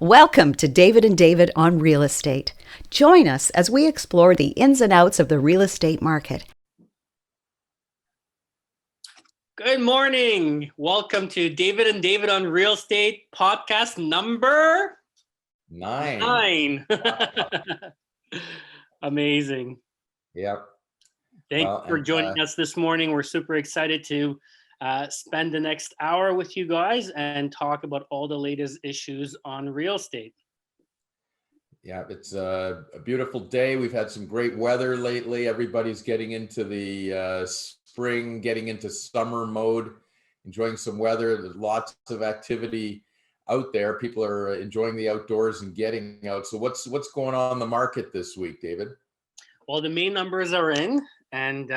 Welcome to David and David on Real Estate. Join us as we explore the ins and outs of the real estate market. Good morning. Welcome to David and David on Real Estate podcast number 9. Amazing. Yep. Thank you for joining us this morning. We're super excited to spend the next hour with you guys and talk about all the latest issues on real estate. Yeah, it's a beautiful day. We've had some great weather lately. Everybody's getting into the spring, getting into summer mode, enjoying some weather. There's lots of activity out there. People are enjoying the outdoors and getting out. So what's going on in the market this week, David? Well, the main numbers are in, and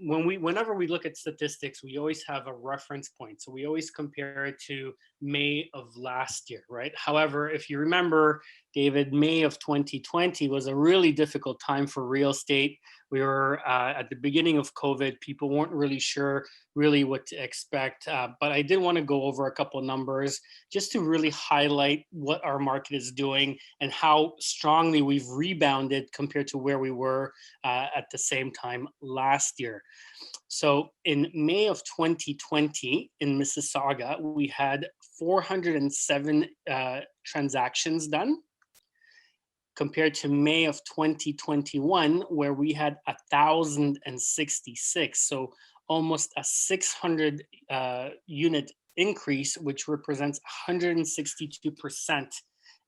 whenever we look at statistics, we always have a reference point. So we always compare it to May of last year, right? However, if you remember, David, May of 2020 was a really difficult time for real estate. We were at the beginning of COVID. People weren't really sure really what to expect. But I did want to go over a couple of numbers just to really highlight what our market is doing and how strongly we've rebounded compared to where we were at the same time last year. So in May of 2020 in Mississauga, we had 407 transactions done, compared to May of 2021, where we had 1,066. So almost a 600 unit increase, which represents 162%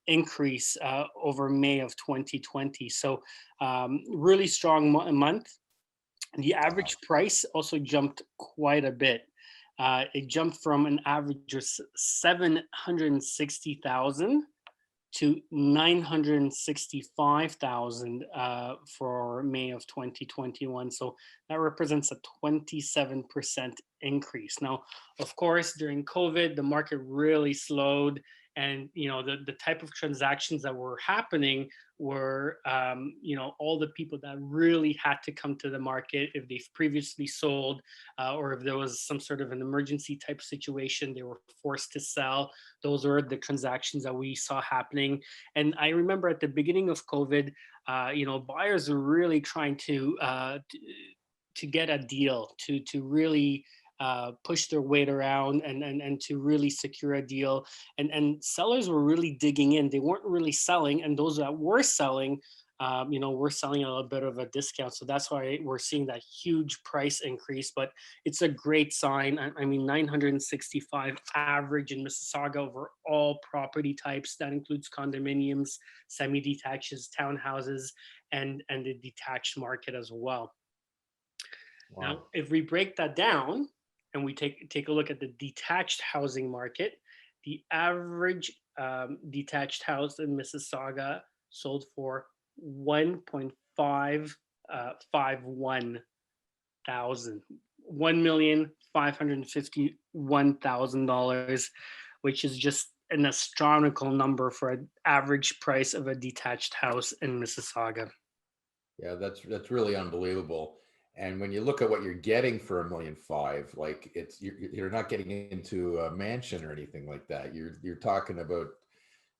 increase over May of 2020. So really strong month. The average price also jumped quite a bit. It jumped from an average of 760,000 to 965,000 for May of 2021. So that represents a 27% increase. Now, of course, during COVID, the market really slowed, and the type of transactions that were happening were all the people that really had to come to the market if they've previously sold, or if there was some sort of an emergency type situation, they were forced to sell. Those were the transactions that we saw happening. And I remember at the beginning of COVID, buyers were really trying to get a deal, to really push their weight around and to really secure a deal. And sellers were really digging in. They weren't really selling. And those that were selling, we're selling a little bit of a discount. So that's why we're seeing that huge price increase. But it's a great sign. I mean, 965 average in Mississauga over all property types. That includes condominiums, semi-detaches, townhouses, and the detached market as well. Wow. Now, if we break that down and we take a look at the detached housing market, the average detached house in Mississauga sold for $1,551,000, $1,551,000, which is just an astronomical number for an average price of a detached house in Mississauga. Yeah, that's really unbelievable. And when you look at what you're getting for $1.5 million, like you're not getting into a mansion or anything like that. You're talking about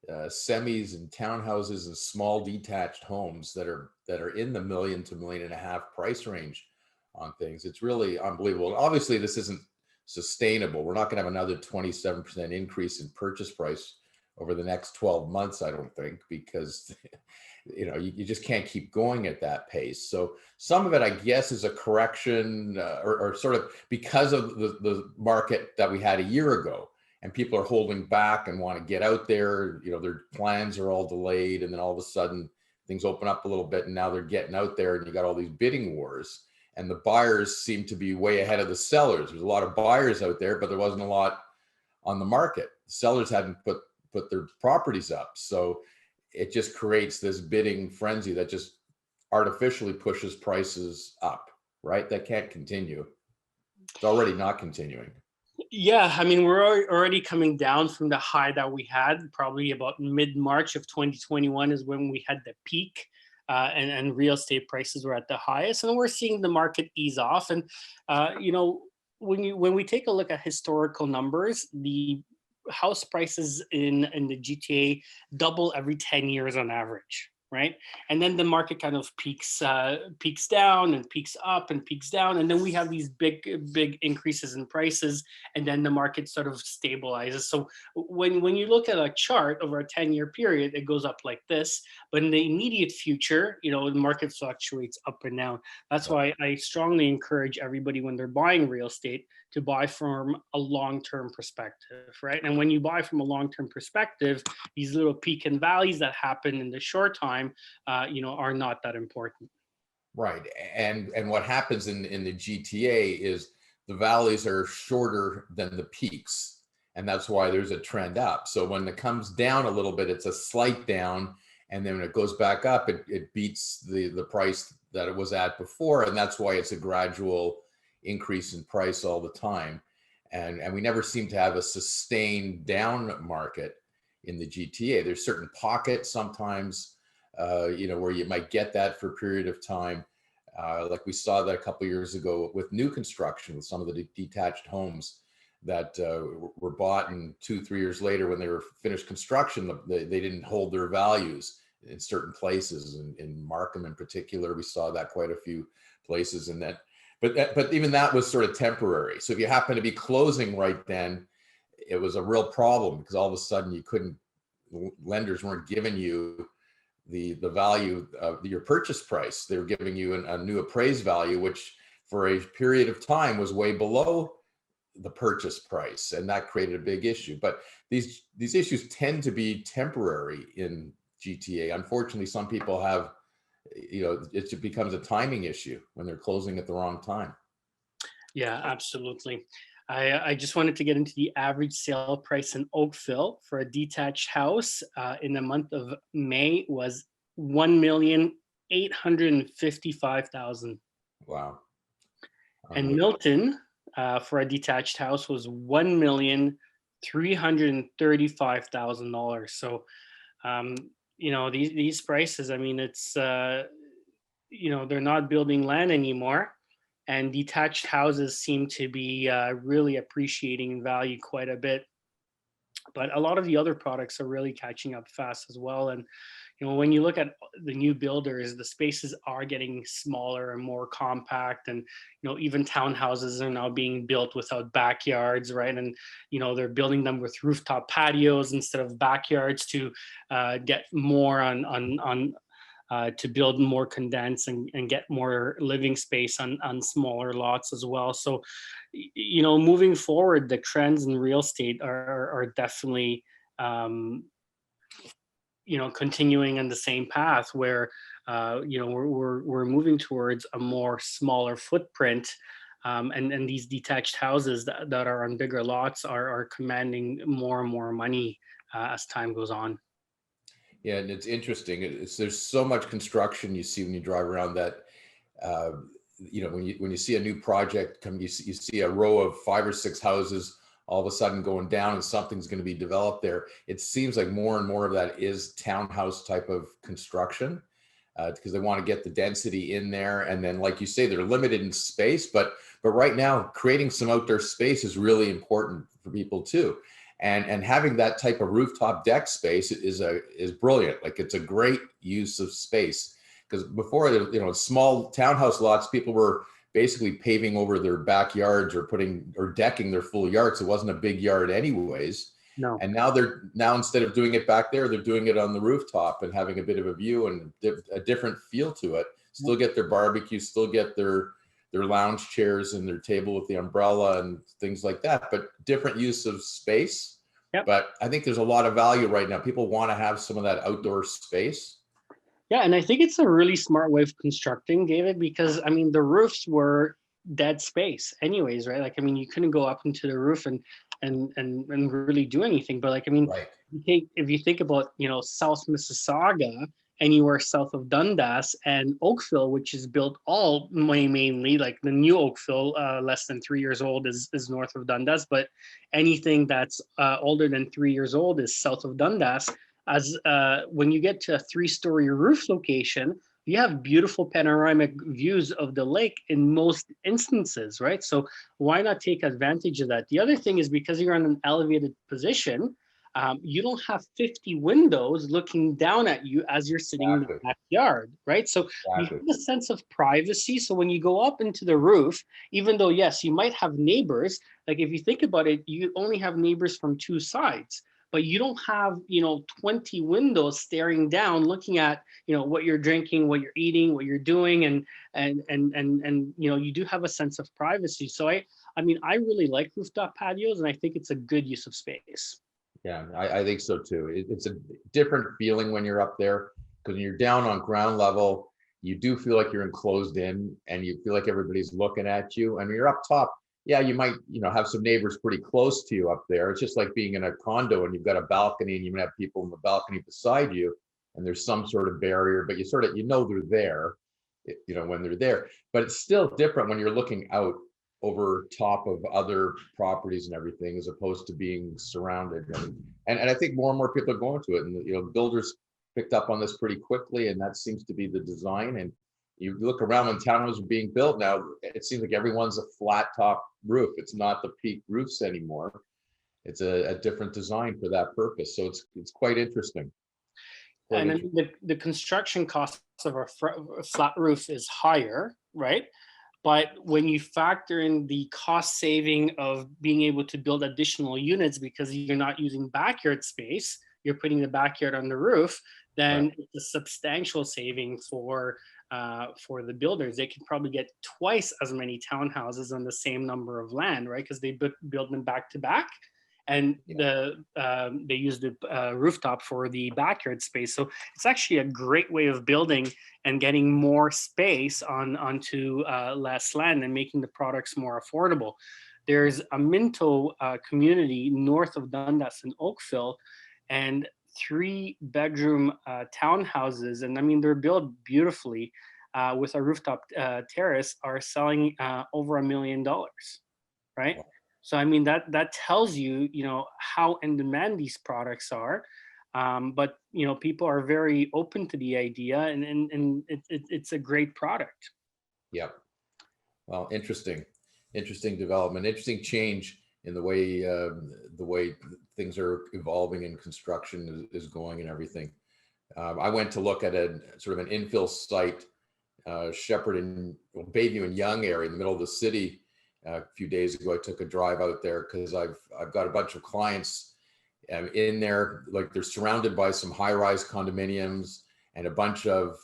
semis and townhouses and small detached homes that are in the $1 million to $1.5 million price range on things. It's really unbelievable. And obviously, this isn't sustainable. We're not going to have another 27% increase in purchase price over the next 12 months, I don't think, because you just can't keep going at that pace. So some of it, I guess, is a correction or sort of because of the market that we had a year ago, and people are holding back and want to get out there. Their plans are all delayed, and then all of a sudden things open up a little bit, and now they're getting out there, and you got all these bidding wars, and the buyers seem to be way ahead of the sellers. There's a lot of buyers out there, but there wasn't a lot on the market. The sellers hadn't put their properties up, so it just creates this bidding frenzy that just artificially pushes prices up, right? That can't continue. It's already not continuing. Yeah, I mean, we're already coming down from the high that we had. Probably about mid-March of 2021 is when we had the peak, and real estate prices were at the highest. And we're seeing the market ease off. And when we take a look at historical numbers, the house prices in the GTA double every 10 years on average, right? And then the market kind of peaks down and peaks up and peaks down, and then we have these big increases in prices, and then the market sort of stabilizes. So when you look at a chart over a 10-year period, it goes up like this, but in the immediate future, the market fluctuates up and down. That's why I strongly encourage everybody, when they're buying real estate, to buy from a long-term perspective, right? And when you buy from a long-term perspective, these little peak and valleys that happen in the short time, are not that important. Right. And what happens in the GTA is the valleys are shorter than the peaks. And that's why there's a trend up. So when it comes down a little bit, it's a slight down. And then when it goes back up, it beats the price that it was at before. And that's why it's a gradual increase in price all the time. And we never seem to have a sustained down market in the GTA. There's certain pockets sometimes, where you might get that for a period of time. Like we saw that a couple of years ago with new construction, with some of the detached homes that were bought, and 2-3 years later, when they were finished construction, they didn't hold their values in certain places. In Markham in particular, we saw that quite a few places. And that, but even that was sort of temporary. So if you happen to be closing right then, it was a real problem, because all of a sudden lenders weren't giving you the value of your purchase price. They were giving you a new appraised value, which for a period of time was way below the purchase price, and that created a big issue. But these issues tend to be temporary in GTA. Unfortunately, some people have, it becomes a timing issue when they're closing at the wrong time. Yeah, absolutely. I just wanted to get into the average sale price in Oakville for a detached house in the month of May was $1,855,000. Wow. And Milton for a detached house was $1,335,000. So, these prices, I mean, it's, they're not building land anymore. And detached houses seem to be really appreciating in value quite a bit. But a lot of the other products are really catching up fast as well. And when you look at the new builders, the spaces are getting smaller and more compact. And even townhouses are now being built without backyards, right? And they're building them with rooftop patios instead of backyards to get more to build more condensed and get more living space on smaller lots as well. So, moving forward, the trends in real estate are definitely, continuing on the same path where, we're moving towards a more smaller footprint. And these detached houses that are on bigger lots are commanding more and more money as time goes on. Yeah, and it's interesting. There's so much construction you see when you drive around that, when you see a new project come, you see a row of 5 or 6 houses all of a sudden going down, and something's going to be developed there. It seems like more and more of that is townhouse type of construction, because they want to get the density in there. And then, like you say, they're limited in space, but right now creating some outdoor space is really important for people too. And having that type of rooftop deck space is brilliant. Like, it's a great use of space, because before, small townhouse lots, people were basically paving over their backyards or decking their full yards. It wasn't a big yard anyways. No. And now instead of doing it back there, they're doing it on the rooftop and having a bit of a view and a different feel to it. Still get their barbecue, still get their lounge chairs and their table with the umbrella and things like that, but different use of space. Yep. But I think there's a lot of value right now. People want to have some of that outdoor space. Yeah, and I think it's a really smart way of constructing, David, because I mean the roofs were dead space anyways, right? Like, I mean, you couldn't go up into the roof and really do anything. But like, I mean, Right. if you think about, South Mississauga, and you are south of Dundas, and Oakville, which is built all mainly, like the new Oakville, less than 3 years old is north of Dundas, but anything that's older than 3 years old is south of Dundas. As when you get to a 3-story roof location, you have beautiful panoramic views of the lake in most instances, right? So why not take advantage of that? The other thing is because you're on an elevated position, you don't have 50 windows looking down at you as you're sitting in the Exactly. backyard, right? So you Exactly. have a sense of privacy. So when you go up into the roof, even though, yes, you might have neighbors, like if you think about it, you only have neighbors from two sides, but you don't have, 20 windows staring down, looking at, what you're drinking, what you're eating, what you're doing. And you do have a sense of privacy. So I mean, I really like rooftop patios, and I think it's a good use of space. Yeah, I think so too. It's a different feeling when you're up there, because when you're down on ground level, you do feel like you're enclosed in, and you feel like everybody's looking at you. And when you're up top, yeah, you might, have some neighbors pretty close to you up there. It's just like being in a condo and you've got a balcony and you might have people in the balcony beside you, and there's some sort of barrier, but you sort of, they're there, when they're there. But it's still different when you're looking out over top of other properties and everything, as opposed to being surrounded. And I think more and more people are going to it, and builders picked up on this pretty quickly, and that seems to be the design. And you look around when townhomes are being built now, it seems like everyone's a flat top roof. It's not the peak roofs anymore. It's a different design for that purpose. So it's quite interesting. And I mean, the construction costs of a flat roof is higher, right? But when you factor in the cost saving of being able to build additional units because you're not using backyard space, you're putting the backyard on the roof, then Right. it's a substantial saving for the builders. They can probably get twice as many townhouses on the same number of land, right? Because they build them back to back, and Yeah. they use the rooftop for the backyard space. So it's actually a great way of building and getting more space onto less land and making the products more affordable. There's a Minto community north of Dundas in Oakville, and 3-bedroom townhouses, and I mean they're built beautifully with a rooftop terrace, are selling over $1 million, right? So I mean that tells you, how in demand these products are. But people are very open to the idea, and it's a great product. Yep. Well, interesting development, interesting change in the way things are evolving and construction is going and everything. I went to look at a sort of an infill site, Shepherd and Bayview and Young area in the middle of the city. A few days ago, I took a drive out there because I've got a bunch of clients in there. Like, they're surrounded by some high-rise condominiums and a bunch of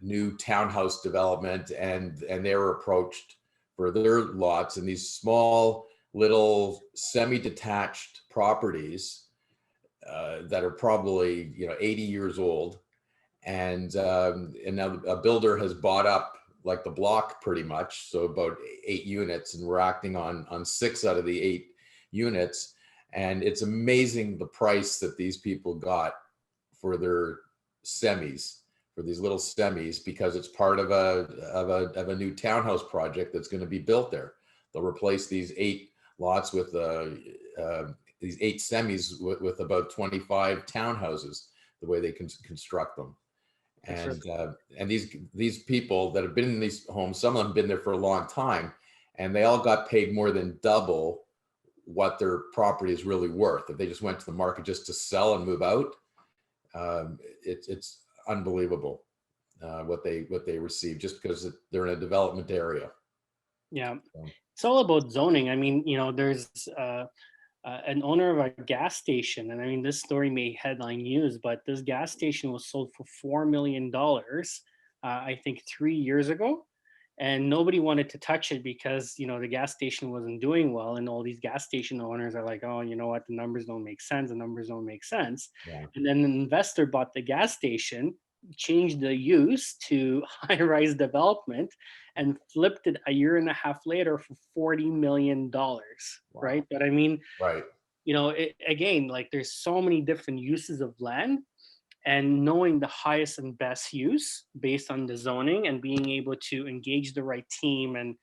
new townhouse development, and they were approached for their lots in these small little semi-detached properties that are probably 80 years old, and now a builder has bought up like the block pretty much, so about 8 units, and we're acting on 6 out of the 8 units. And it's amazing the price that these people got for their semis, for these little semis, because it's part of a new townhouse project that's going to be built there. They'll replace these 8 lots with these 8 semis with about 25 townhouses, the way they can construct them. And these people that have been in these homes, some of them have been there for a long time, and they all got paid more than double what their property is really worth. If they just went to the market just to sell and move out, it's unbelievable what they receive, just because they're in a development area. Yeah, So, it's all about zoning. I mean, there's an owner of a gas station, and I mean, this story made headline news, but this gas station was sold for $4 million, I think 3 years ago, and nobody wanted to touch it because the gas station wasn't doing well, and all these gas station owners are like, oh, you know what, the numbers don't make sense, yeah. and then an investor bought the gas station, changed the use to high-rise development, and flipped it a year and a half later for $40 million, right? Wow. But I mean, Right. again, like, there's so many different uses of land, and knowing the highest and best use based on the zoning, and being able to engage the right team, and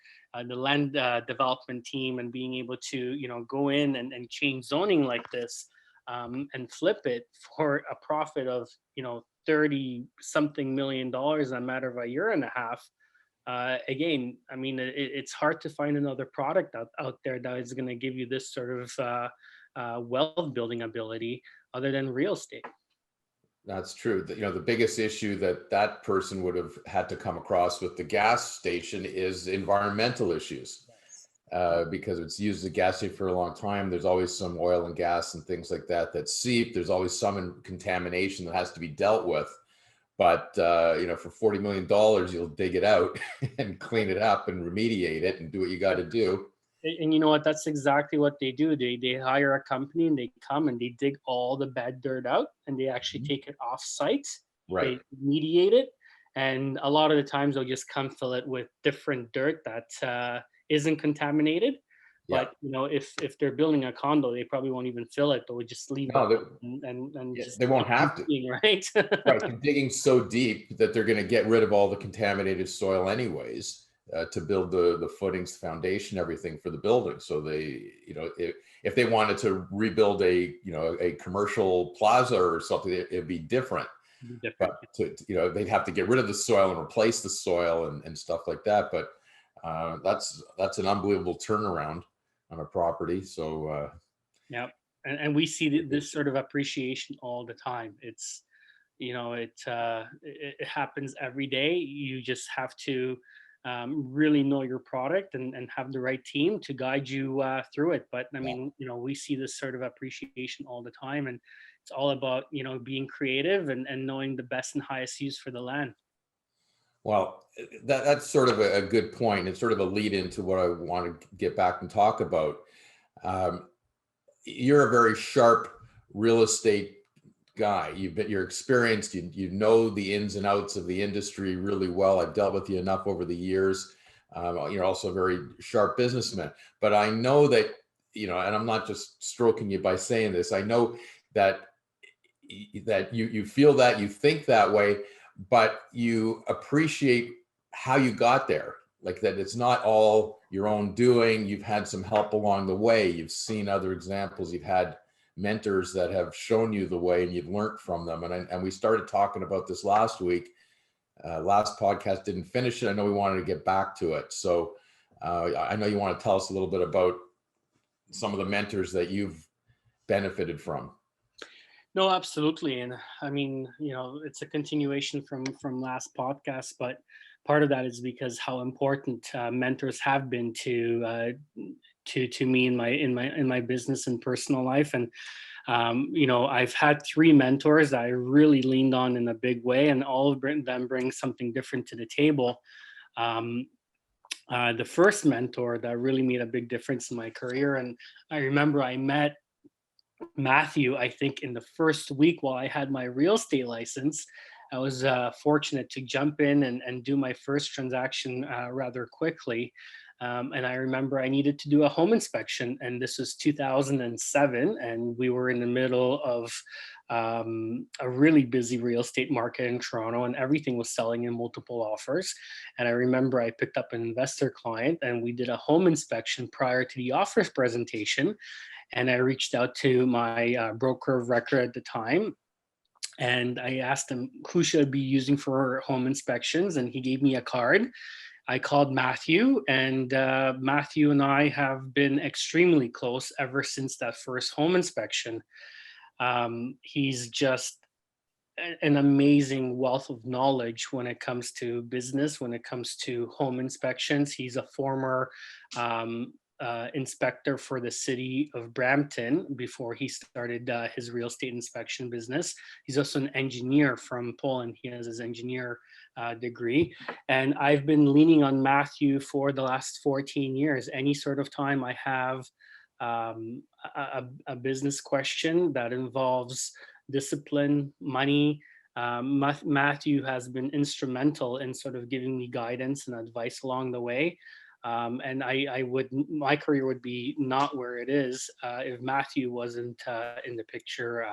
the land development team, and being able to go in and change zoning like this, and flip it for a profit of $30 something million in a matter of a year and a half. Again, I mean, it's hard to find another product out there that is going to give you this sort of wealth building ability other than real estate. That's true. The biggest issue that person would have had to come across with the gas station is environmental issues. Because it's used as a gas station for a long time. There's always some oil and gas and things like that seep. There's always some contamination that has to be dealt with. But for $40 million, you'll dig it out and clean it up and remediate it and do what you got to do. And you know what? That's exactly what they do. They hire a company and they come and they dig all the bad dirt out and they actually take it off site. Right. They remediate it. And a lot of the times they'll just come fill it with different dirt that isn't contaminated. But if they're building a condo, they probably won't even fill it. They'll just leave it and just they won't have to. Right. Right. They're digging so deep that they're going to get rid of all the contaminated soil anyways. To build the footings, foundation, everything for the building. So they, if they wanted to rebuild a commercial plaza or something, it'd be different. But they'd have to get rid of the soil and replace the soil and stuff like that. But that's an unbelievable turnaround on a property. So yeah, and we see this sort of appreciation all the time. It's it happens every day. You just have to really know your product and have the right team to guide you through it. But I mean, we see this sort of appreciation all the time, and it's all about being creative and knowing the best and highest use for the land. Well, that's sort of a good point. It's sort of a lead into what I want to get back and talk about. You're a very sharp real estate guy. You're experienced. You know the ins and outs of the industry really well. I've dealt with you enough over the years. You're also a very sharp businessman. But I know that and I'm not just stroking you by saying this. I know that you feel that, you think that way, but you appreciate how you got there. Like that, it's not all your own doing. You've had some help along the way. You've seen other examples. You've had mentors that have shown you the way and you've learned from them. And we started talking about this last week. Last podcast didn't finish it. I know we wanted to get back to it. So I know you want to tell us a little bit about some of the mentors that you've benefited from. No, absolutely. And I mean, it's a continuation from last podcast, but part of that is because how important mentors have been to me in my business and personal life. And I've had 3 mentors that I really leaned on in a big way, and all of them bring something different to the table. The first mentor that really made a big difference in my career, and I remember I met Matthew, I think in the first week while I had my real estate license. I was fortunate to jump in and do my first transaction rather quickly. And I remember I needed to do a home inspection, and this was 2007, and we were in the middle of a really busy real estate market in Toronto, and everything was selling in multiple offers. And I remember I picked up an investor client, and we did a home inspection prior to the offers presentation. And I reached out to my broker of record at the time, and I asked him who should I be using for home inspections, and he gave me a card. I called Matthew, and Matthew and I have been extremely close ever since that first home inspection. He's just an amazing wealth of knowledge when it comes to business, when it comes to home inspections. He's a former inspector for the city of Brampton before he started his real estate inspection business. He's also an engineer from Poland. He has his engineer degree. And I've been leaning on Matthew for the last 14 years. Any sort of time I have a business question that involves discipline, money, Matthew has been instrumental in sort of giving me guidance and advice along the way. And my career would be not where it is if Matthew wasn't in the picture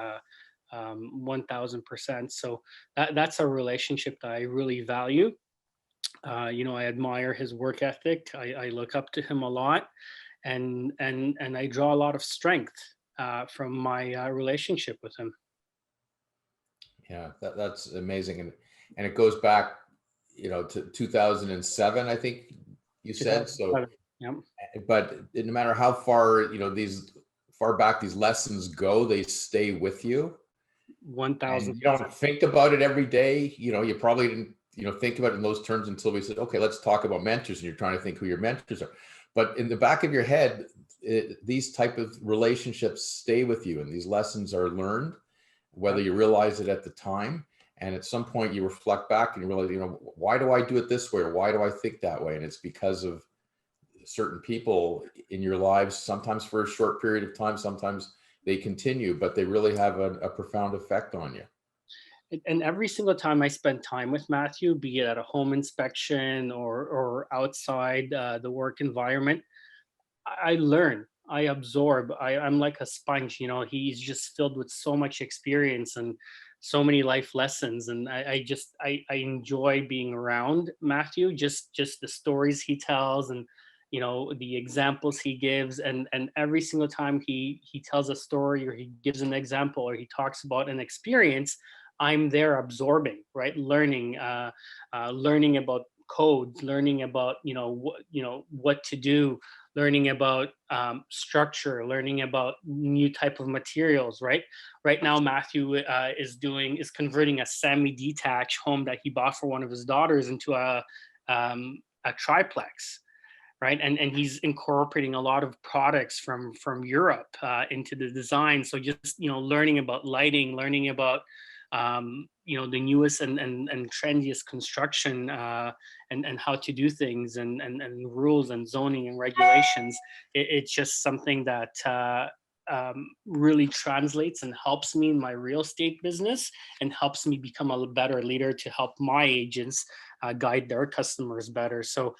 1000%. So that's a relationship that I really value. I admire his work ethic. I look up to him a lot, and I draw a lot of strength from my relationship with him. Yeah, that's amazing. And it goes back, to 2007, I think you said. So, 2007. Yep. but no matter how far, these far back these lessons go, they stay with you. And 1000. you don't think about it every day. You probably didn't, think about it in those terms until we said, okay, let's talk about mentors. And you're trying to think who your mentors are. But in the back of your head, these type of relationships stay with you, and these lessons are learned, whether you realize it at the time. And at some point you reflect back and you realize, why do I do it this way? Or why do I think that way? And it's because of certain people in your lives, sometimes for a short period of time, sometimes they continue, but they really have a profound effect on you. And every single time I spend time with Matthew, be it at a home inspection or outside the work environment, I learn, I absorb. I'm like a sponge. He's just filled with so much experience and so many life lessons. And I enjoy being around Matthew, just the stories he tells, and the examples he gives. And every single time he tells a story, or he gives an example, or he talks about an experience, I'm there absorbing, right? Learning about codes, learning about what to do, learning about structure, learning about new type of materials. Right now, Matthew is converting a semi-detached home that he bought for one of his daughters into a triplex. Right, and he's incorporating a lot of products from Europe into the design. So just learning about lighting, learning about the newest and trendiest construction, and how to do things, and rules and zoning and regulations. It's just something that really translates and helps me in my real estate business, and helps me become a better leader to help my agents guide their customers better. So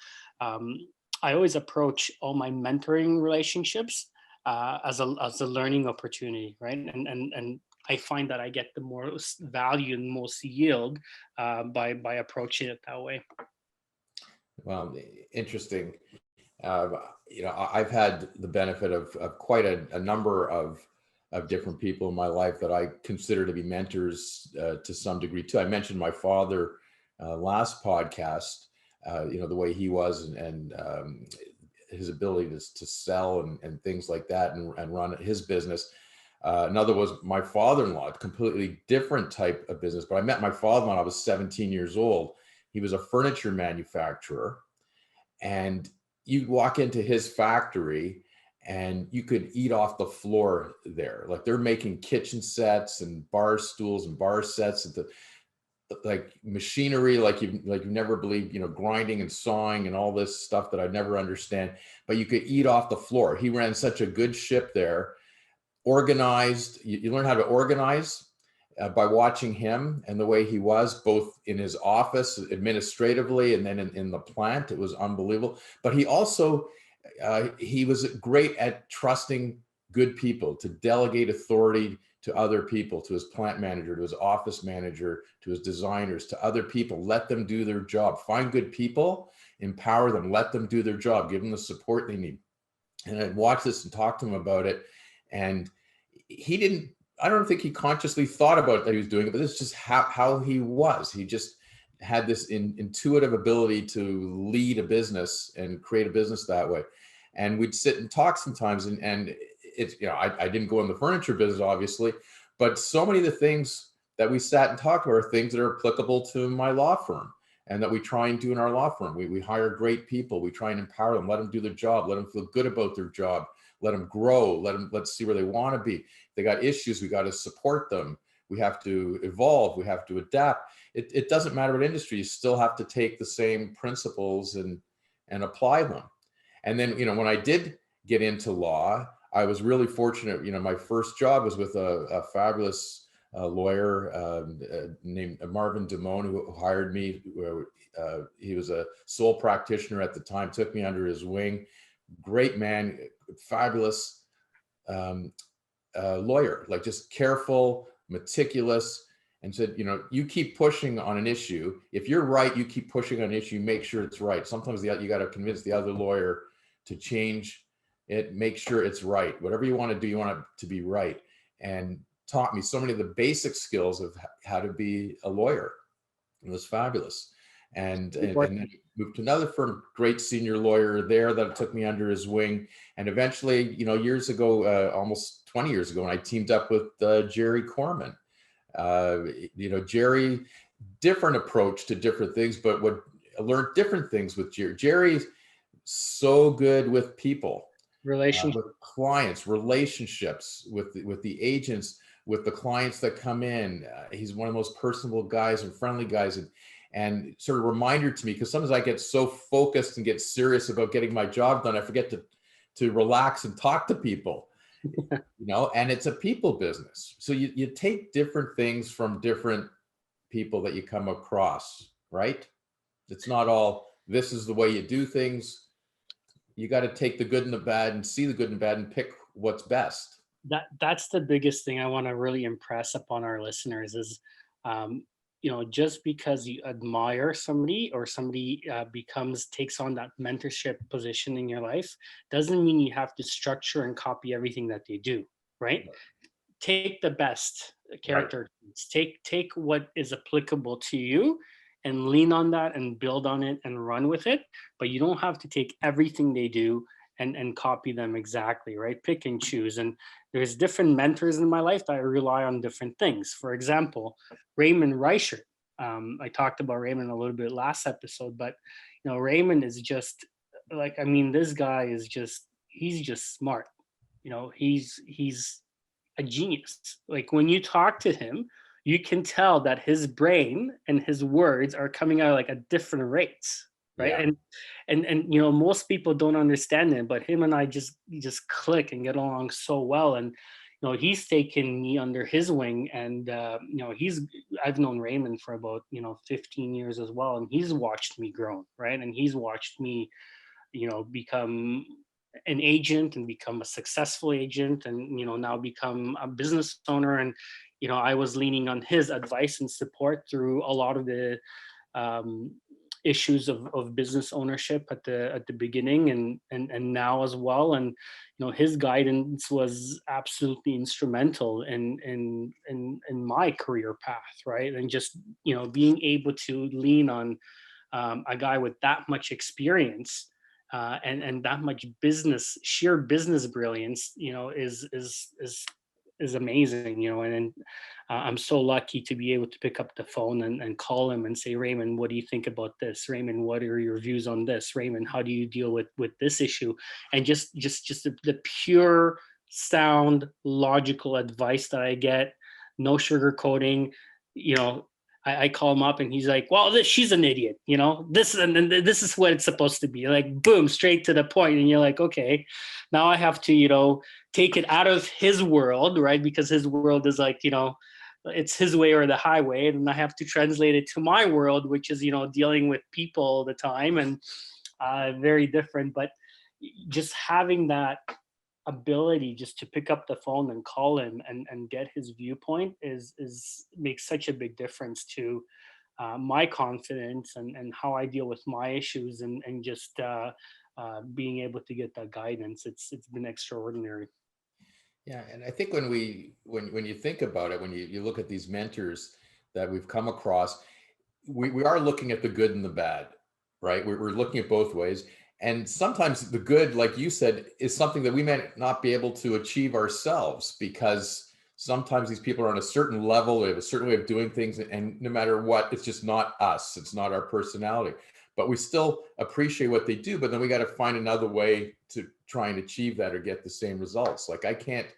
I always approach all my mentoring relationships as a learning opportunity, right? And I find that I get the most value and most yield by approaching it that way. Well, interesting. I've had the benefit of quite a number of different people in my life that I consider to be mentors to some degree too. I mentioned my father last podcast, the way he was, and his ability to sell and things like that, and run his business. Another was my father-in-law, completely different type of business. But I met my father-in-law when I was 17 years old. He was a furniture manufacturer, and you'd walk into his factory and you could eat off the floor there. Like, they're making kitchen sets and bar stools and bar sets, at like machinery like you've never believed, grinding and sawing and all this stuff that I never understand. But you could eat off the floor. He ran such a good ship there. Organized. You learn how to organize by watching him and the way he was, both in his office administratively and then in the plant. It was unbelievable. But he also, he was great at trusting good people, to delegate authority to other people, to his plant manager, to his office manager, to his designers, to other people. Let them do their job. Find good people, empower them, let them do their job, give them the support they need. And I'd watch this and talk to him about it. And I don't think he consciously thought about that he was doing it, but this is just how he was. He just had this intuitive ability to lead a business and create a business that way. And we'd sit and talk sometimes, and it's, I didn't go in the furniture business, obviously, but so many of the things that we sat and talked about are things that are applicable to my law firm, and that we try and do in our law firm. We hire great people. We try and empower them, let them do their job, let them feel good about their job, let them grow, let's see where they want to be. If they got issues, we got to support them. We have to evolve. We have to adapt. It doesn't matter what industry, you still have to take the same principles and apply them. And then, when I did get into law, I was really fortunate. My first job was with a fabulous lawyer named Marvin Damone, who hired me. He was a sole practitioner at the time, took me under his wing. Great man, fabulous lawyer, like just careful, meticulous, and said, you keep pushing on an issue. If you're right, you keep pushing on an issue, make sure it's right. Sometimes you got to convince the other lawyer to change it, make sure it's right. Whatever you want to do, you want it to be right. And taught me so many of the basic skills of how to be a lawyer. It was fabulous. And then I moved to another firm, great senior lawyer there that took me under his wing. And eventually, years ago, almost 20 years ago, when I teamed up with Jerry Korman, Jerry, different approach to different things, but what I learned different things with Jerry. Jerry's so good with people, with clients, relationships, with the agents, with the clients that come in. He's one of the most personable guys and friendly guys, and sort of reminder to me, because sometimes I get so focused and get serious about getting my job done, I forget to relax and talk to people. And it's a people business. So you take different things from different people that you come across, right? It's not all, this is the way you do things. You got to take the good and the bad and see the good and bad and pick what's best. That's the biggest thing I want to really impress upon our listeners is, just because you admire somebody or somebody takes on that mentorship position in your life, doesn't mean you have to structure and copy everything that they do, right? Take the best character, take what is applicable to you and lean on that and build on it and run with it. But you don't have to take everything they do and copy them exactly, right? Pick and choose. And there's different mentors in my life that I rely on different things. For example, Raymond Reichert. I talked about Raymond a little bit last episode, but Raymond is just this guy is he's just smart. He's a genius. Like when you talk to him, you can tell that his brain and his words are coming out like at different rates, right? Yeah. And most people don't understand it, but him and I just click and get along so well. And he's taken me under his wing, and I've known Raymond for about 15 years as well, and he's watched me grow, right? And he's watched me become an agent and become a successful agent, and now become a business owner. And I was leaning on his advice and support through a lot of the issues of business ownership at the beginning and now as well. And his guidance was absolutely instrumental in my career path, right? And just being able to lean on a guy with that much experience and that much sheer business brilliance, is amazing, and I'm so lucky to be able to pick up the phone and call him and say, Raymond, what do you think about this? Raymond, what are your views on this? Raymond, how do you deal with this issue? And just the pure, sound, logical advice that I get, no sugarcoating. I call him up and he's like, well, she's an idiot, this is what it's supposed to be, like, boom, straight to the point. And you're like, okay, now I have to, take it out of his world, right? Because his world is like, it's his way or the highway. And I have to translate it to my world, which is, dealing with people all the time and very different. But just having that ability just to pick up the phone and call him and get his viewpoint makes such a big difference to my confidence and how I deal with my issues and just being able to get that guidance. It's been extraordinary. Yeah, and I think when you think about it, when you look at these mentors that we've come across, we are looking at the good and the bad, right? We're looking at both ways. And sometimes the good, like you said, is something that we may not be able to achieve ourselves, because sometimes these people are on a certain level, they have a certain way of doing things, and no matter what, it's just not us, it's not our personality. But we still appreciate what they do, but then we got to find another way to try and achieve that or get the same results. Like I can't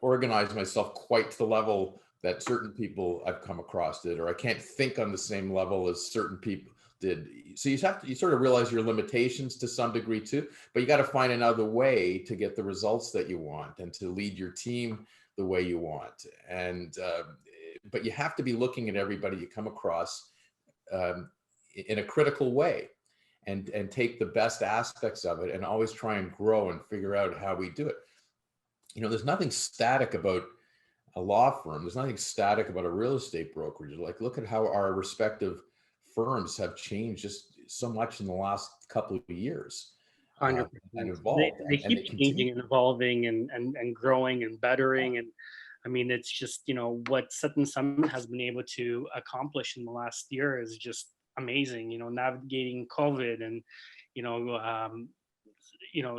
organize myself quite to the level that certain people I've come across did, or I can't think on the same level as certain people did. So you sort of realize your limitations to some degree too, but you got to find another way to get the results that you want and to lead your team the way you want. And but you have to be looking at everybody you come across in a critical way and take the best aspects of it and always try and grow and figure out how we do it. There's nothing static about a law firm. There's nothing static about a real estate brokerage. Like, look at how our respective firms have changed just so much in the last couple of years. 100%. And evolved. They keep changing and evolving and growing and bettering. And I mean, it's just, what Sutton Summit has been able to accomplish in the last year is just amazing, navigating COVID and, you know, um,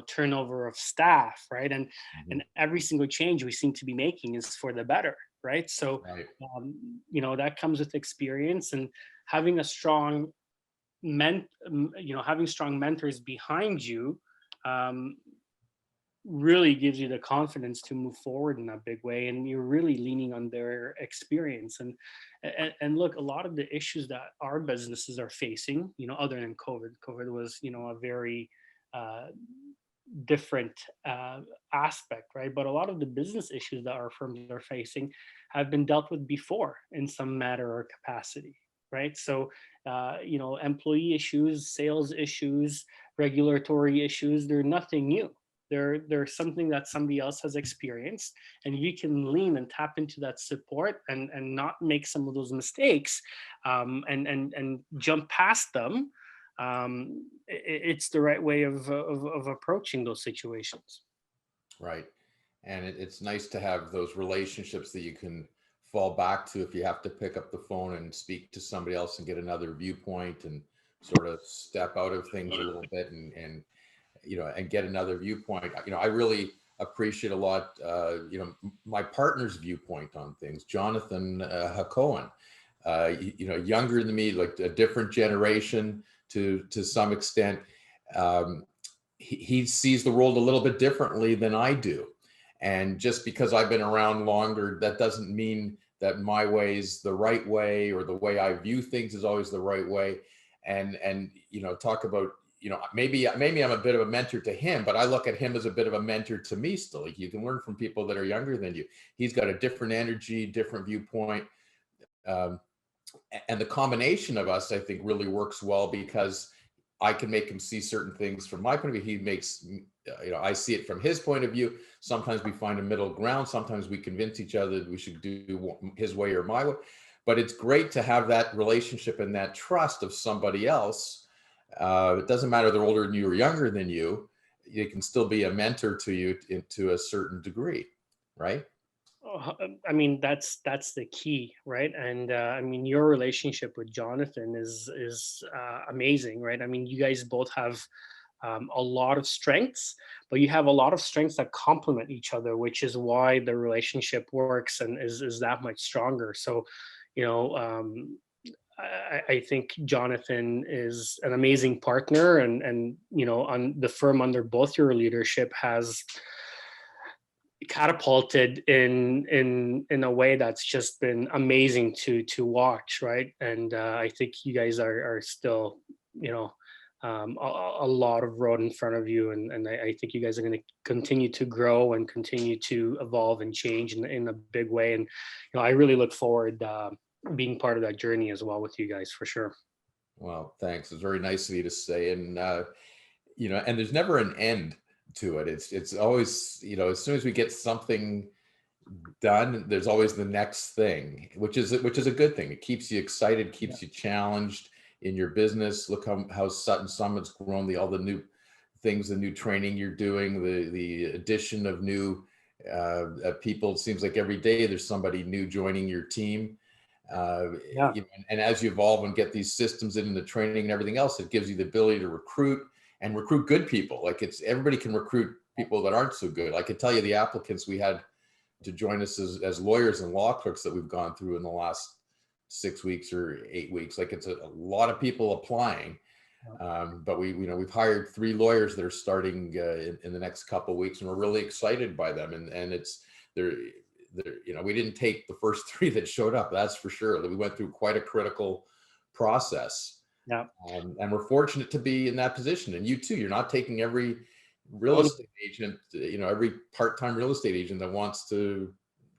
turnover of staff, right? And Mhm. every single change we seem to be making is for the better, right? So, Right. that comes with experience and having a strong having strong mentors behind you um, really gives you the confidence to move forward in a big way, and you're really leaning on their experience. And look, a lot of the issues that our businesses are facing, other than COVID was, a very uh, different aspect, right? But a lot of the business issues that our firms are facing have been dealt with before in some matter or capacity, right? So employee issues, sales issues, regulatory issues, they're nothing new. They're something that somebody else has experienced, and you can lean and tap into that support and not make some of those mistakes, and jump past them. It's the right way of approaching those situations. Right. And it's nice to have those relationships that you can fall back to if you have to pick up the phone and speak to somebody else and get another viewpoint and sort of step out of things a little bit and get another viewpoint. I really appreciate a lot, my partner's viewpoint on things, Jonathan Hacohen, younger than me, like a different generation to some extent. He sees the world a little bit differently than I do. And just because I've been around longer, that doesn't mean that my way is the right way or the way I view things is always the right way. And talk about, maybe I'm a bit of a mentor to him, but I look at him as a bit of a mentor to me still. Like, you can learn from people that are younger than you. He's got a different energy, different viewpoint. Um, and the combination of us, I think, really works well because I can make him see certain things from my point of view. He makes, I see it from his point of view. Sometimes we find a middle ground. Sometimes we convince each other that we should do his way or my way. But it's great to have that relationship and that trust of somebody else. It doesn't matter if they're older than you or younger than you. It can still be a mentor to you to a certain degree, right? I mean, that's the key, right? And I mean, your relationship with Jonathan is amazing, right? I mean, you guys both have a lot of strengths, but you have a lot of strengths that complement each other, which is why the relationship works and is that much stronger. So, you know, um, I think Jonathan is an amazing partner, and on the firm under both your leadership has catapulted in a way that's just been amazing to watch, right? And I think you guys are still, you know, a lot of road in front of you, and I think you guys are going to continue to grow and continue to evolve and change in a big way. And I really look forward being part of that journey as well with you guys, for sure. Well, thanks. It's very nice of you to say. And and there's never an end to it. It's always, as soon as we get something done, there's always the next thing, which is a good thing. It keeps you excited, keeps you challenged in your business. Look how Sutton Summit's grown, all the new things, the new training you're doing, the addition of new people. It seems like every day there's somebody new joining your team. Yeah. And as you evolve and get these systems in the training and everything else, it gives you the ability to recruit good people. Like, everybody can recruit people that aren't so good. I could tell you the applicants we had to join us as lawyers and law clerks that we've gone through in the last 6 weeks or 8 weeks. Like, it's a lot of people applying. But we've hired 3 lawyers that are starting in the next couple of weeks, and we're really excited by them. And it's they're we didn't take the first 3 that showed up, that's for sure. We went through quite a critical process. Yeah. And we're fortunate to be in that position. And you too, you're not taking every real Totally. estate agent, every part-time real estate agent that wants to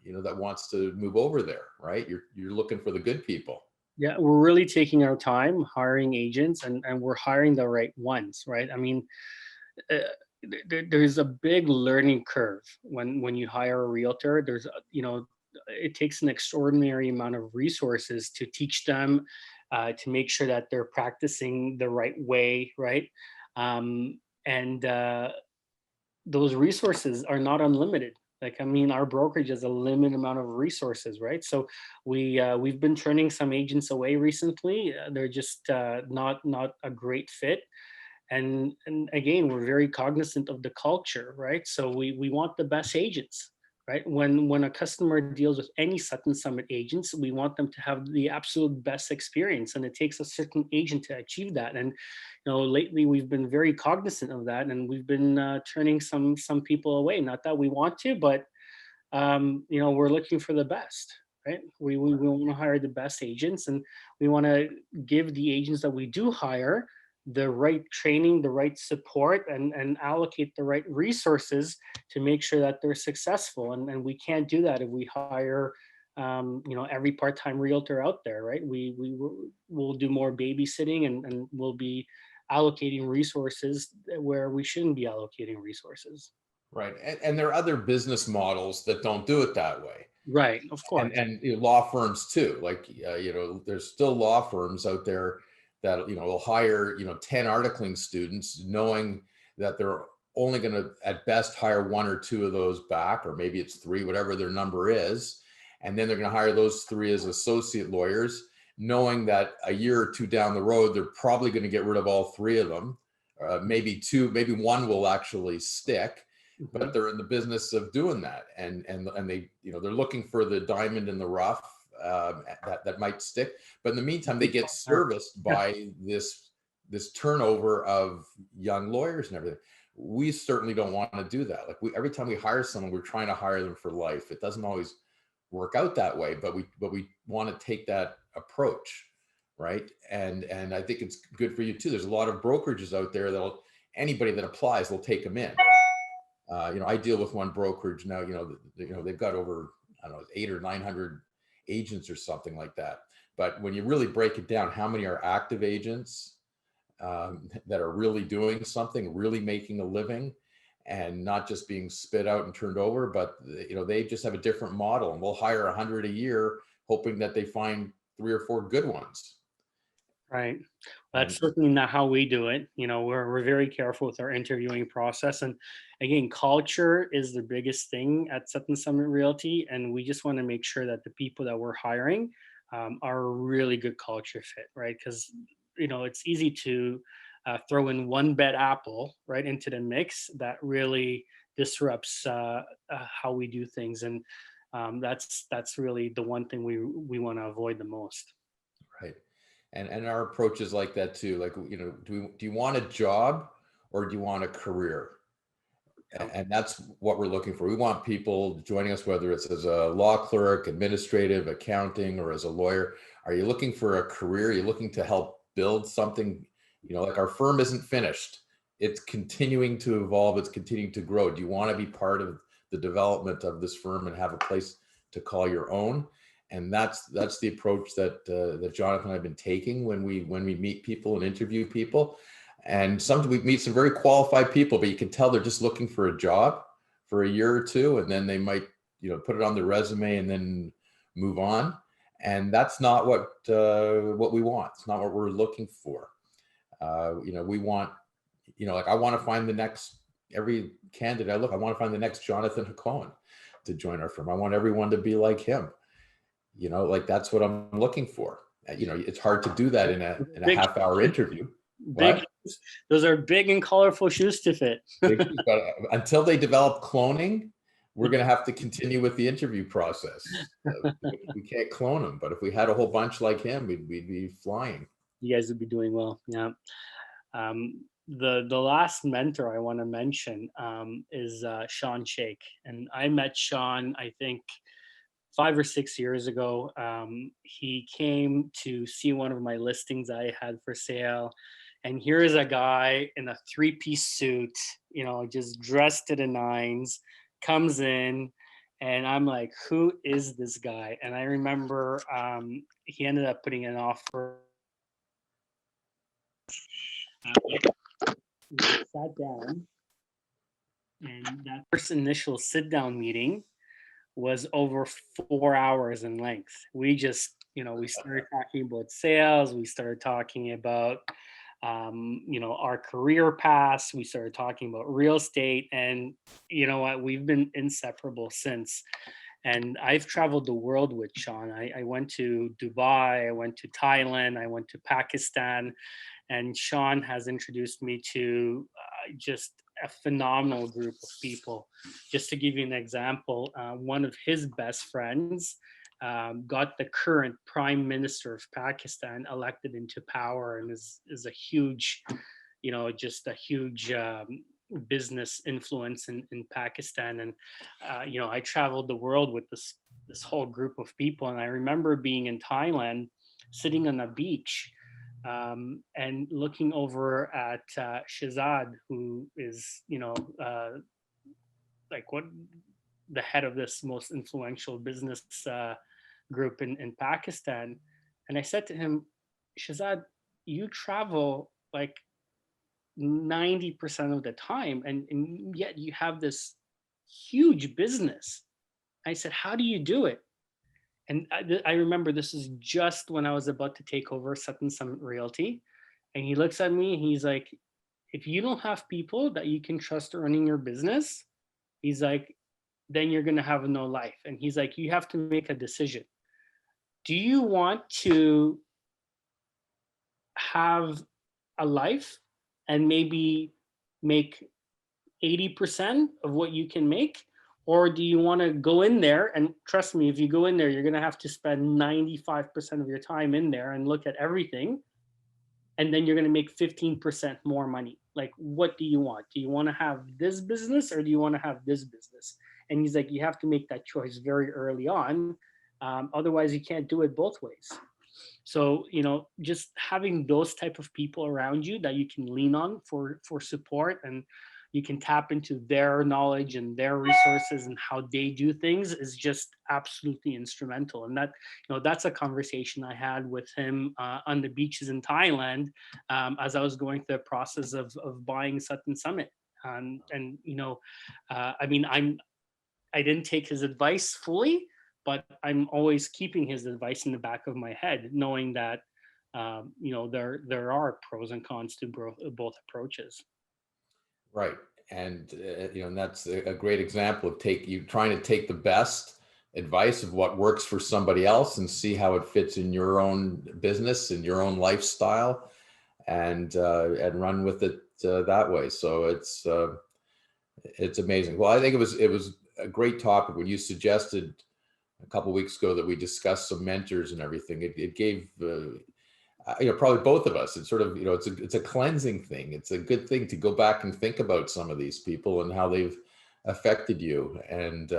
move over there, right? You're looking for the good people. Yeah, we're really taking our time hiring agents, and we're hiring the right ones, right? I mean, uh, there's a big learning curve when you hire a realtor. It takes an extraordinary amount of resources to teach them, to make sure that they're practicing the right way, right? And those resources are not unlimited, Like, I mean, our brokerage has a limited amount of resources, right? So we've been turning some agents away recently. They're just not a great fit. And again, we're very cognizant of the culture, right? So we want the best agents, right? When a customer deals with any Sutton Summit agents, we want them to have the absolute best experience, and it takes a certain agent to achieve that. And lately we've been very cognizant of that, and we've been turning some people away. Not that we want to, but we're looking for the best, right? We want to hire the best agents, and we want to give the agents that we do hire the right training, the right support, and allocate the right resources to make sure that they're successful. And we can't do that if we hire every part-time realtor out there, right? Will do more babysitting, and we'll be allocating resources where we shouldn't be allocating resources. Right. And there are other business models that don't do it that way. Right, of course. And law firms too. Like, there's still law firms out there that, will hire, 10 articling students, knowing that they're only going to, at best, hire one or two of those back, or maybe it's three, whatever their number is. And then they're going to hire those three as associate lawyers, knowing that a year or two down the road, they're probably going to get rid of all three of them. Maybe two, maybe one will actually stick. But they're in the business of doing that, and they, they're looking for the diamond in the rough that might stick. But in the meantime, they get serviced by this turnover of young lawyers and everything. We certainly don't want to do that. Like, every time we hire someone, we're trying to hire them for life. It doesn't always work out that way, but we want to take that approach, right? And I think it's good for you too. There's a lot of brokerages out there that'll, anybody that applies, they'll take them in. I deal with one brokerage now. They've got over, I don't know, 800 or 900 agents or something like that. But when you really break it down, how many are active agents that are really doing something, really making a living, and not just being spit out and turned over, but they just have a different model, and we'll hire 100 a year, hoping that they find 3 or 4 good ones. Right. That's certainly not how we do it. We're very careful with our interviewing process. And again, culture is the biggest thing at Sutton Summit Realty. And we just want to make sure that the people that we're hiring are a really good culture fit, right? Because, it's easy to throw in one bad apple right into the mix that really disrupts how we do things. And that's really the one thing we want to avoid the most. Right. And our approach is like that too. Like, do you want a job or do you want a career? And that's what we're looking for. We want people joining us, whether it's as a law clerk, administrative, accounting, or as a lawyer. Are you looking for a career? Are you looking to help build something? Like, our firm isn't finished. It's continuing to evolve. It's continuing to grow. Do you want to be part of the development of this firm and have a place to call your own? And that's the approach that Jonathan and I have been taking when we meet people and interview people. And sometimes we meet some very qualified people, but you can tell they're just looking for a job for a year or two, and then they might put it on their resume and then move on. And that's not what we want. It's not what we're looking for. We want, like, I want to find the next, every candidate I want to find the next Jonathan Cohen to join our firm. I want everyone to be like him. Like, that's what I'm looking for. It's hard to do that in a half-hour interview. Those are big and colorful shoes to fit. But until they develop cloning, we're going to have to continue with the interview process. We can't clone them, but if we had a whole bunch like him, we'd be flying. You guys would be doing well. Yeah. The last mentor I want to mention is Sean Shake. And I met Sean, I think, 5 or 6 years ago. He came to see one of my listings I had for sale. And here is a guy in a 3-piece suit, just dressed to the nines, comes in, and I'm like, who is this guy? And I remember he ended up putting an offer. We sat down, and that first initial sit-down meeting was over 4 hours in length. We just, we started talking about sales. We started talking about our career paths. We started talking about real estate, and you know what? We've been inseparable since. And I've traveled the world with Sean. I went to Dubai, I went to Thailand, I went to Pakistan, and Sean has introduced me to just a phenomenal group of people. Just to give you an example, one of his best friends got the current prime minister of Pakistan elected into power, and is a huge, just a huge business influence in Pakistan. And I traveled the world with this whole group of people, and I remember being in Thailand, sitting on a beach, and looking over at Shazad, who is like what the head of this most influential business group in Pakistan. And I said to him, Shazad, you travel like 90% of the time, and yet you have this huge business. I said, how do you do it? And I remember this is just when I was about to take over Sutton Summit Realty. And he looks at me and he's like, if you don't have people that you can trust running your business, he's like, then you're going to have no life. And he's like, you have to make a decision. Do you want to have a life and maybe make 80% of what you can make? Or do you want to go in there, and trust me, if you go in there, you're going to have to spend 95% of your time in there and look at everything. And then you're going to make 15% more money. Like, what do you want? Do you want to have this business or do you want to have this business? And he's like, you have to make that choice very early on. Otherwise, you can't do it both ways. So, just having those type of people around you that you can lean on for support, and you can tap into their knowledge and their resources and how they do things, is just absolutely instrumental. And that's a conversation I had with him on the beaches in Thailand, as I was going through the process of buying Sutton Summit. I mean, I didn't take his advice fully, but I'm always keeping his advice in the back of my head, knowing that there are pros and cons to both approaches. Right. And, and that's a great example of you trying to take the best advice of what works for somebody else and see how it fits in your own business and your own lifestyle, and run with it that way. So it's amazing. Well, I think it was a great topic when you suggested a couple of weeks ago that we discussed some mentors and everything. It gave probably both of us, it's sort of, it's a cleansing thing. It's a good thing to go back and think about some of these people and how they've affected you, and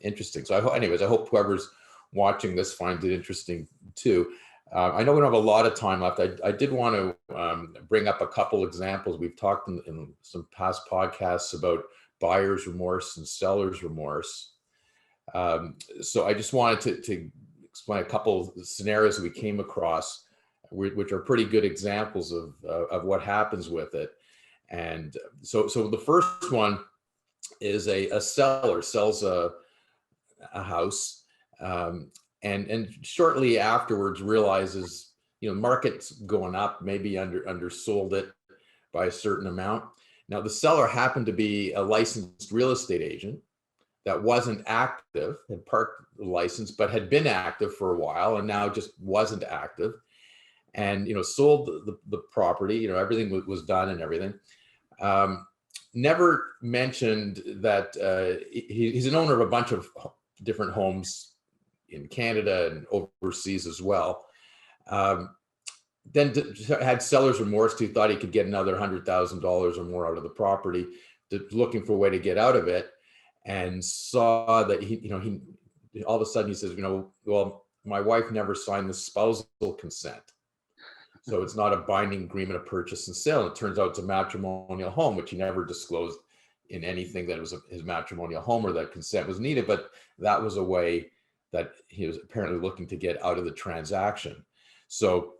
interesting. So I hope whoever's watching this finds it interesting too. I know we don't have a lot of time left. I did want to bring up a couple examples. We've talked in some past podcasts about buyer's remorse and seller's remorse. So I just wanted to explain a couple of scenarios that we came across, which are pretty good examples of what happens with it. And so the first one is a seller sells a house, and shortly afterwards realizes, market's going up, maybe undersold it by a certain amount. Now, the seller happened to be a licensed real estate agent that wasn't active, had parked the license, but had been active for a while and now just wasn't active. And, sold the property, everything was done and everything. Never mentioned that he's an owner of a bunch of different homes in Canada and overseas as well. Then had seller's remorse. He thought he could get another $100,000 or more out of the property, looking for a way to get out of it, and saw that he all of a sudden he says, well, my wife never signed the spousal consent. So it's not a binding agreement of purchase and sale. And it turns out it's a matrimonial home, which he never disclosed in anything that it was his matrimonial home or that consent was needed. But that was a way that he was apparently looking to get out of the transaction. So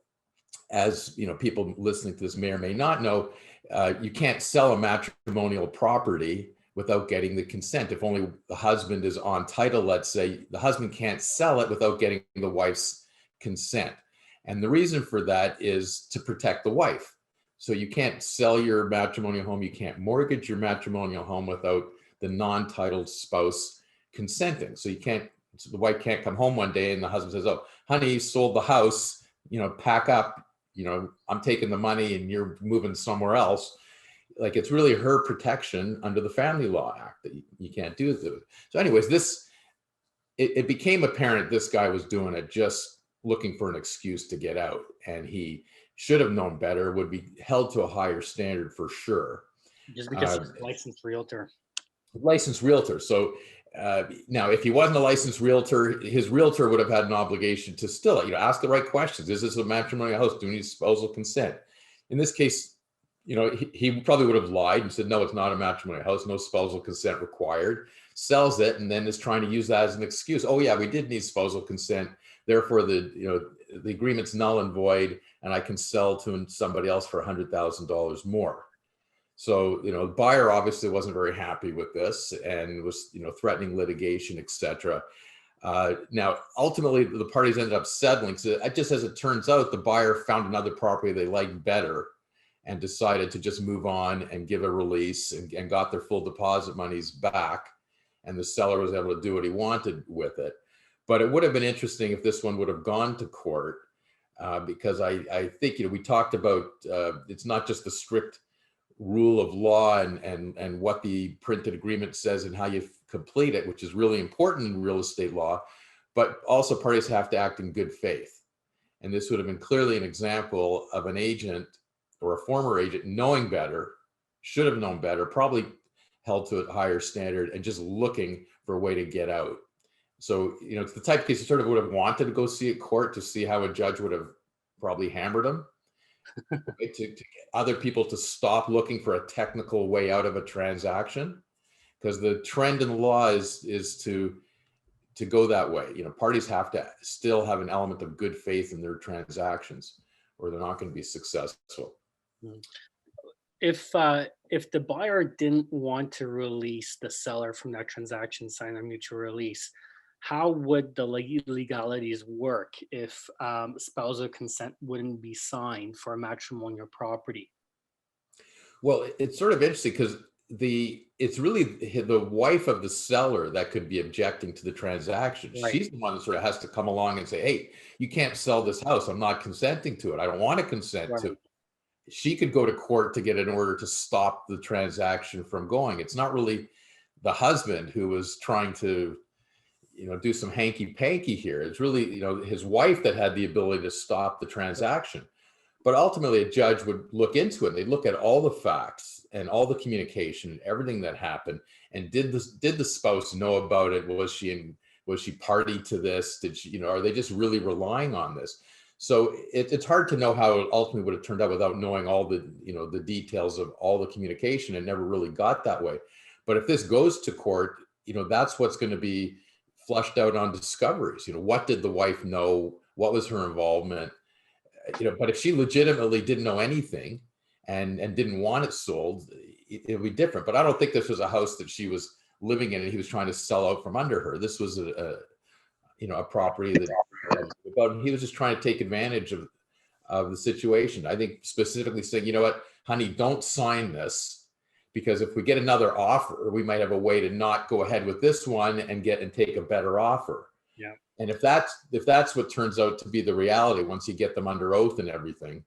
as people listening to this may or may not know, you can't sell a matrimonial property without getting the consent. If only the husband is on title, let's say, the husband can't sell it without getting the wife's consent. And the reason for that is to protect the wife. So you can't sell your matrimonial home, you can't mortgage your matrimonial home without the non-titled spouse consenting. So you can't, so the wife can't come home one day and the husband says, "Oh, honey, you sold the house, pack up, I'm taking the money and you're moving somewhere else." Like, it's really her protection under the Family Law Act that you can't do this. So anyways, it became apparent this guy was doing it just looking for an excuse to get out, and he should have known better, would be held to a higher standard for sure. Just because he's a licensed realtor. Licensed realtor. So now, if he wasn't a licensed realtor, his realtor would have had an obligation to still, ask the right questions. Is this a matrimonial house? Do you need spousal consent? In this case, he probably would have lied and said, "No, it's not a matrimonial house. No spousal consent required." Sells it, and then is trying to use that as an excuse. "Oh yeah, we did need spousal consent. Therefore, the agreement's null and void, and I can sell to somebody else for $100,000 more." So, the buyer obviously wasn't very happy with this and was, threatening litigation, etc. Now, ultimately, the parties ended up settling. So, just as it turns out, the buyer found another property they liked better and decided to just move on and give a release and got their full deposit monies back. And the seller was able to do what he wanted with it. But it would have been interesting if this one would have gone to court, because I think, we talked about it's not just the strict rule of law and what the printed agreement says and how you complete it, which is really important in real estate law, but also parties have to act in good faith. And this would have been clearly an example of an agent or a former agent knowing better, should have known better, probably held to a higher standard and just looking for a way to get out. So, it's the type of case you sort of would have wanted to go see at court to see how a judge would have probably hammered him. Right, to get other people to stop looking for a technical way out of a transaction, because the trend in the law is to go that way. Parties have to still have an element of good faith in their transactions, or they're not going to be successful. If the buyer didn't want to release the seller from that transaction, sign a mutual release, how would the legalities work if spousal consent wouldn't be signed for a matrimonial property? Well, it's sort of interesting because it's really the wife of the seller that could be objecting to the transaction. Right. She's the one that sort of has to come along and say, "Hey, you can't sell this house. I'm not consenting to it. I don't want to consent Right. to it." She could go to court to get an order to stop the transaction from going. It's not really the husband who was trying to, do some hanky panky here. It's really, his wife that had the ability to stop the transaction. But ultimately, a judge would look into it. They'd look at all the facts and all the communication and everything that happened. And did the spouse know about it? Was she party to this? Did she, are they just really relying on this? So it's hard to know how it ultimately would have turned out without knowing all the, the details of all the communication. It never really got that way. But if this goes to court, that's what's going to be flushed out on discoveries. What did the wife know? What was her involvement? But if she legitimately didn't know anything and didn't want it sold, it would be different. But I don't think this was a house that she was living in and he was trying to sell out from under her. This was a property that he was just trying to take advantage of the situation. I think specifically saying, "You know what, honey, don't sign this, because if we get another offer, we might have a way to not go ahead with this one and take a better offer." Yeah. And if that's what turns out to be the reality, once you get them under oath and everything,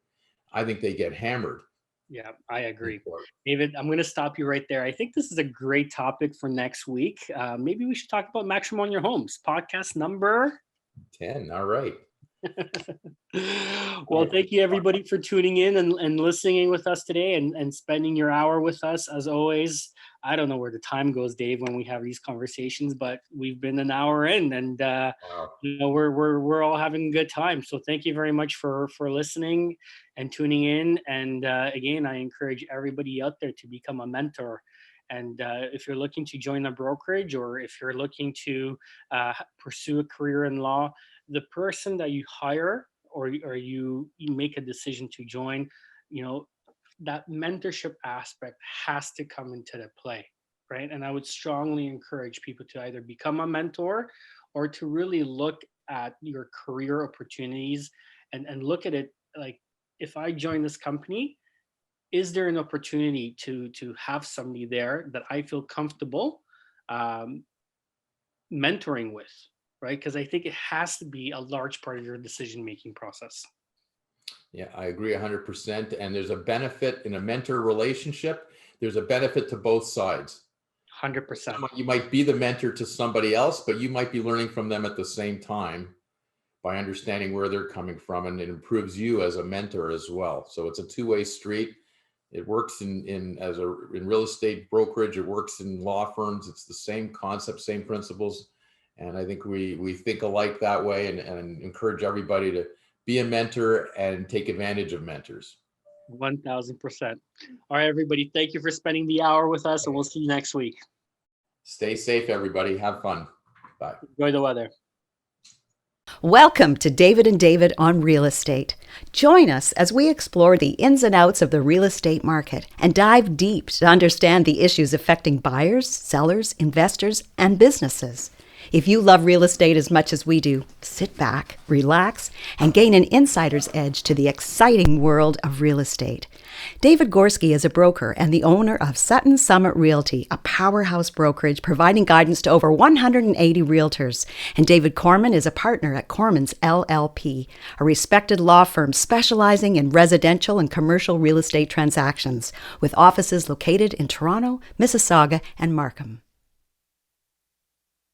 I think they get hammered. Yeah, I agree. David, I'm going to stop you right there. I think this is a great topic for next week. Maybe we should talk about matrimonial homes, podcast number 10. All right. Well, thank you everybody for tuning in and listening with us today and spending your hour with us. As always, I don't know where the time goes, Dave, when we have these conversations, but we've been an hour in, and Wow. we're all having a good time. So thank you very much for listening and tuning in. And again, I encourage everybody out there to become a mentor. And if you're looking to join a brokerage, or if you're looking to pursue a career in law, the person that you hire or you make a decision to join, that mentorship aspect has to come into the play, right? And I would strongly encourage people to either become a mentor or to really look at your career opportunities and look at it like, if I join this company, is there an opportunity to have somebody there that I feel comfortable um, mentoring with, right? Because I think it has to be a large part of your decision making process. Yeah, I agree 100%. And there's a benefit in a mentor relationship. There's a benefit to both sides. 100%. You might be the mentor to somebody else, but you might be learning from them at the same time by understanding where they're coming from, and it improves you as a mentor as well. So it's a two-way street. It works in real estate brokerage. It works in law firms. It's the same concept, same principles. And I think we think alike that way, and encourage everybody to be a mentor and take advantage of mentors. 1000%. All right, everybody. Thank you for spending the hour with us, and we'll see you next week. Stay safe, everybody. Have fun. Bye. Enjoy the weather. Welcome to David and David on Real Estate. Join us as we explore the ins and outs of the real estate market and dive deep to understand the issues affecting buyers, sellers, investors, and businesses. If you love real estate as much as we do, sit back, relax, and gain an insider's edge to the exciting world of real estate. David Gorski is a broker and the owner of Sutton Summit Realty, a powerhouse brokerage providing guidance to over 180 realtors. And David Korman is a partner at Kormans LLP, a respected law firm specializing in residential and commercial real estate transactions, with offices located in Toronto, Mississauga, and Markham.